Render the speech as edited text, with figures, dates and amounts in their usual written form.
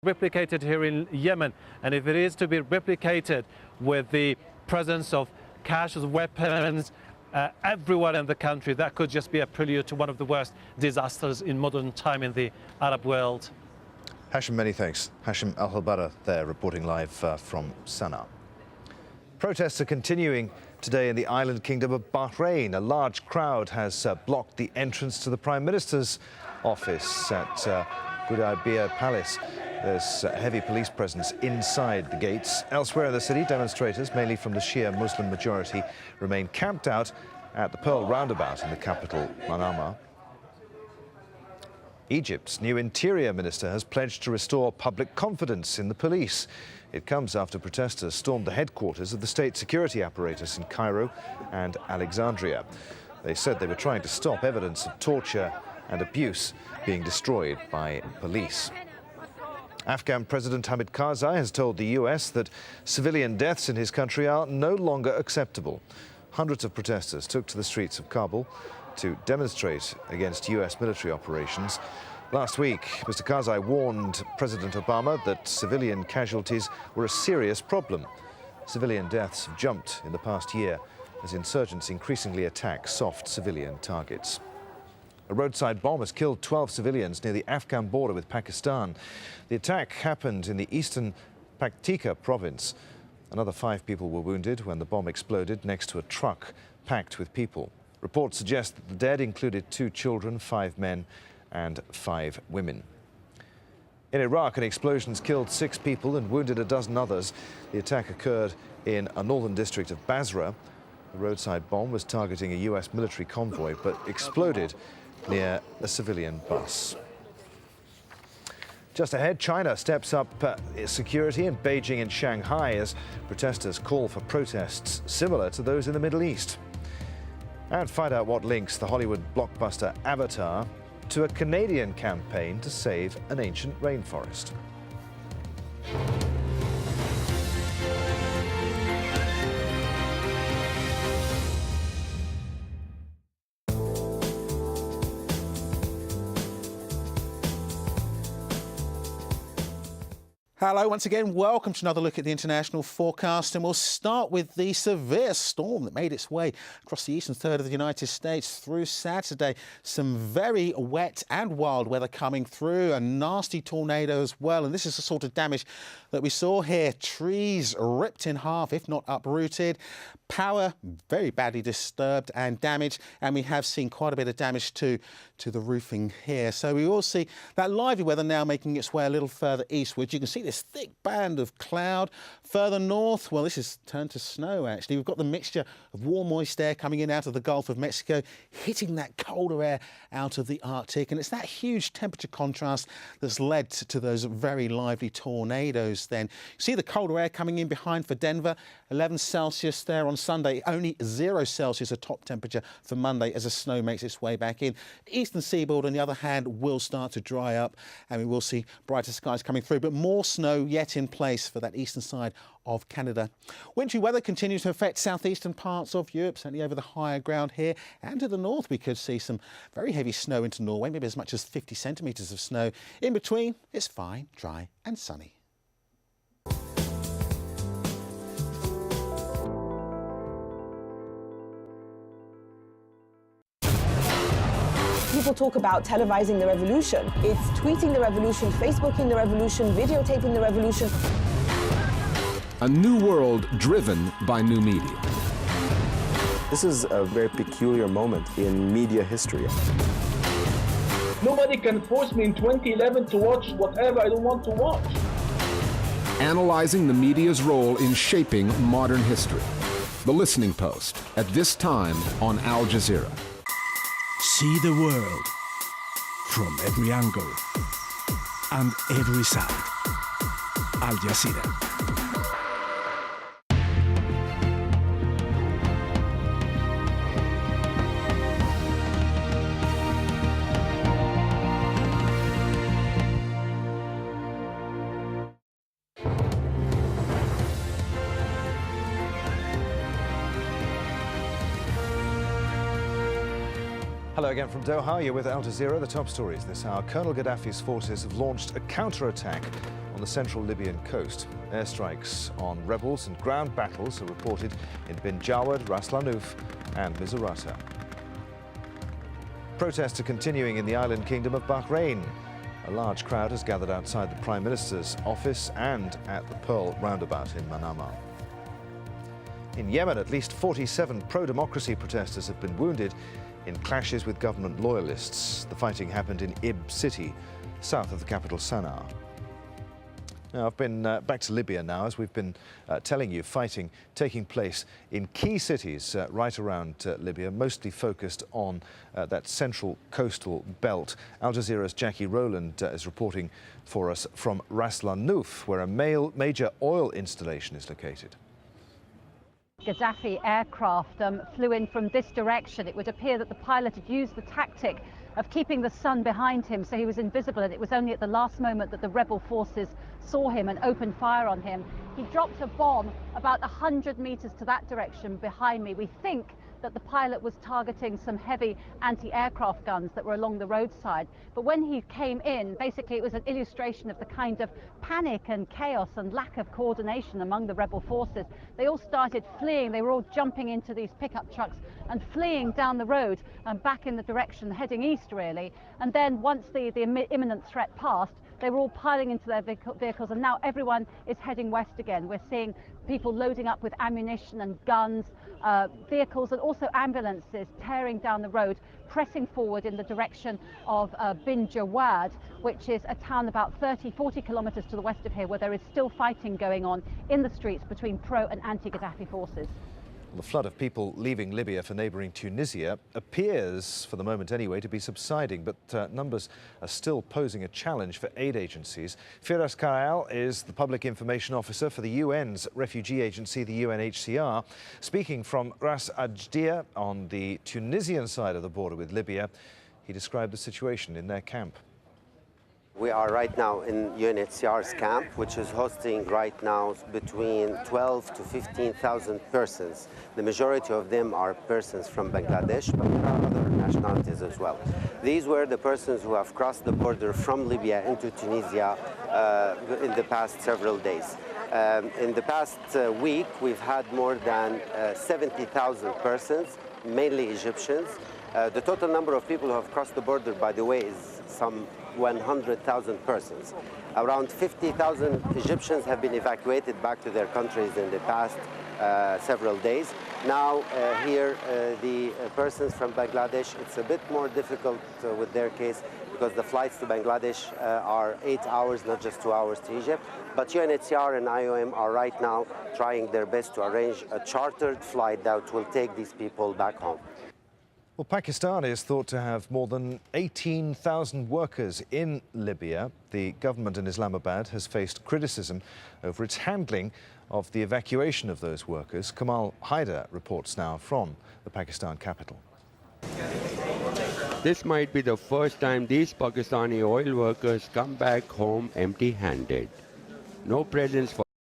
replicated here in Yemen, and if it is to be replicated with the presence of caches of weapons everywhere in the country, that could just be a prelude to one of the worst disasters in modern time in the Arab world. Hashim, many thanks. Hashim Al-Halbara there, reporting live from Sana'a. Protests are continuing today in the island kingdom of Bahrain. A large crowd has blocked the entrance to the Prime Minister's office at Gudaibiya Palace. There's a heavy police presence inside the gates. Elsewhere in the city, demonstrators, mainly from the Shia Muslim majority, remain camped out at the Pearl Roundabout in the capital, Manama. Egypt's new interior minister has pledged to restore public confidence in the police. It comes after protesters stormed the headquarters of the state security apparatus in Cairo and Alexandria. They said they were trying to stop evidence of torture and abuse being destroyed by police. Afghan President Hamid Karzai has told the US that civilian deaths in his country are no longer acceptable. Hundreds of protesters took to the streets of Kabul to demonstrate against US military operations. Last week, Mr. Karzai warned President Obama that civilian casualties were a serious problem. Civilian deaths have jumped in the past year as insurgents increasingly attack soft civilian targets. A roadside bomb has killed 12 civilians near the Afghan border with Pakistan. The attack happened in the eastern Paktika province. Another 5 people were wounded when the bomb exploded next to a truck packed with people. Reports suggest that the dead included 2 children, 5 men and 5 women. In Iraq, an explosion has killed 6 people and wounded a dozen others. The attack occurred in a northern district of Basra. The roadside bomb was targeting a US military convoy but exploded near a civilian bus. Just ahead, China steps up security in Beijing and Shanghai as protesters call for protests similar to those in the Middle East. And find out what links the Hollywood blockbuster Avatar to a Canadian campaign to save an ancient rainforest. Hello once again, welcome to another look at the international forecast, and we'll start with the severe storm that made its way across the eastern third of the United States through Saturday. Some very wet and wild weather coming through, a nasty tornado as well, and this is the sort of damage that we saw here. Trees ripped in half, if not uprooted. Power very badly disturbed and damaged, and we have seen quite a bit of damage to the roofing here. So we will see that lively weather now making its way a little further eastwards. You can see this thick band of cloud. Further north, well, this has turned to snow actually. We've got the mixture of warm moist air coming in out of the Gulf of Mexico, hitting that colder air out of the Arctic, and it's that huge temperature contrast that's led to those very lively tornadoes then. You see the colder air coming in behind for Denver, 11 Celsius there on Sunday, only 0 Celsius a top temperature for Monday as the snow makes its way back in. Eastern seaboard, on the other hand, will start to dry up and we will see brighter skies coming through, but more snow yet in place for that eastern side of Canada. Wintry weather continues to affect southeastern parts of Europe, certainly over the higher ground here, and to the north we could see some very heavy snow into Norway, maybe as much as 50 centimetres of snow. In between, it's fine, dry and sunny. People talk about televising the revolution. It's tweeting the revolution, Facebooking the revolution, videotaping the revolution. A new world driven by new media. This is a very peculiar moment in media history. Nobody can force me in 2011 to watch whatever I don't want to watch. Analyzing the media's role in shaping modern history. The Listening Post, at this time on Al Jazeera. See the world from every angle and every side. Al Jazeera. Hello again from Doha. You're with Al Jazeera. The top stories this hour. Colonel Gaddafi's forces have launched a counterattack on on the central Libyan coast. Airstrikes on rebels and ground battles are reported in Bin Jawad, Ras Lanuf and Misrata. Protests are continuing in the island kingdom of Bahrain. A large crowd has gathered outside the Prime Minister's office and at the Pearl roundabout in Manama. In Yemen, at least 47 pro-democracy protesters have been wounded in clashes with government loyalists. The fighting happened in Ib city, south of the capital Sana'a. Now, I've been back to Libya now, as we've been telling you, fighting taking place in key cities right around Libya, mostly focused on that central coastal belt. Al Jazeera's Jackie Rowland is reporting for us from Ras Lanuf, where a major oil installation is located. Gaddafi aircraft flew in from this direction. It would appear that the pilot had used the tactic of keeping the sun behind him so he was invisible, and it was only at the last moment that the rebel forces saw him and opened fire on him. He dropped a bomb about 100 meters to that direction behind me. We think that the pilot was targeting some heavy anti-aircraft guns that were along the roadside. But when he came in, basically it was an illustration of the kind of panic and chaos and lack of coordination among the rebel forces. They all started fleeing. They were all jumping into these pickup trucks and fleeing down the road and back in the direction heading east, really. And then once the imminent threat passed, they were all piling into their vehicles, and now everyone is heading west again. We're seeing people loading up with ammunition and guns, vehicles and also ambulances tearing down the road, pressing forward in the direction of Bin Jawad, which is a town about 40 kilometers to the west of here, where there is still fighting going on in the streets between pro and anti-Gaddafi forces. The flood of people leaving Libya for neighbouring Tunisia appears, for the moment anyway, to be subsiding, but numbers are still posing a challenge for aid agencies. Firas Karaal is the Public Information Officer for the UN's refugee agency, the UNHCR. Speaking from Ras Ajdir on the Tunisian side of the border with Libya, he described the situation in their camp. We are right now in UNHCR's camp, which is hosting right now between 12 to 15,000 persons. The majority of them are persons from Bangladesh, but there are other nationalities as well. These were the persons who have crossed the border from Libya into Tunisia in the past several days. In the past week, we've had more than 70,000 persons, mainly Egyptians. The total number of people who have crossed the border, by the way, is some 100,000 persons. Around 50,000 Egyptians have been evacuated back to their countries in the past several days. Now here the persons from Bangladesh, it's a bit more difficult with their case because the flights to Bangladesh are 8 hours, not just 2 hours to Egypt. But UNHCR and IOM are right now trying their best to arrange a chartered flight that will take these people back home. Well, Pakistan is thought to have more than 18,000 workers in Libya. The government in Islamabad has faced criticism over its handling of the evacuation of those workers. Kamal Haider reports now from the Pakistan capital. This might be the first time these Pakistani oil workers come back home empty-handed. No presents for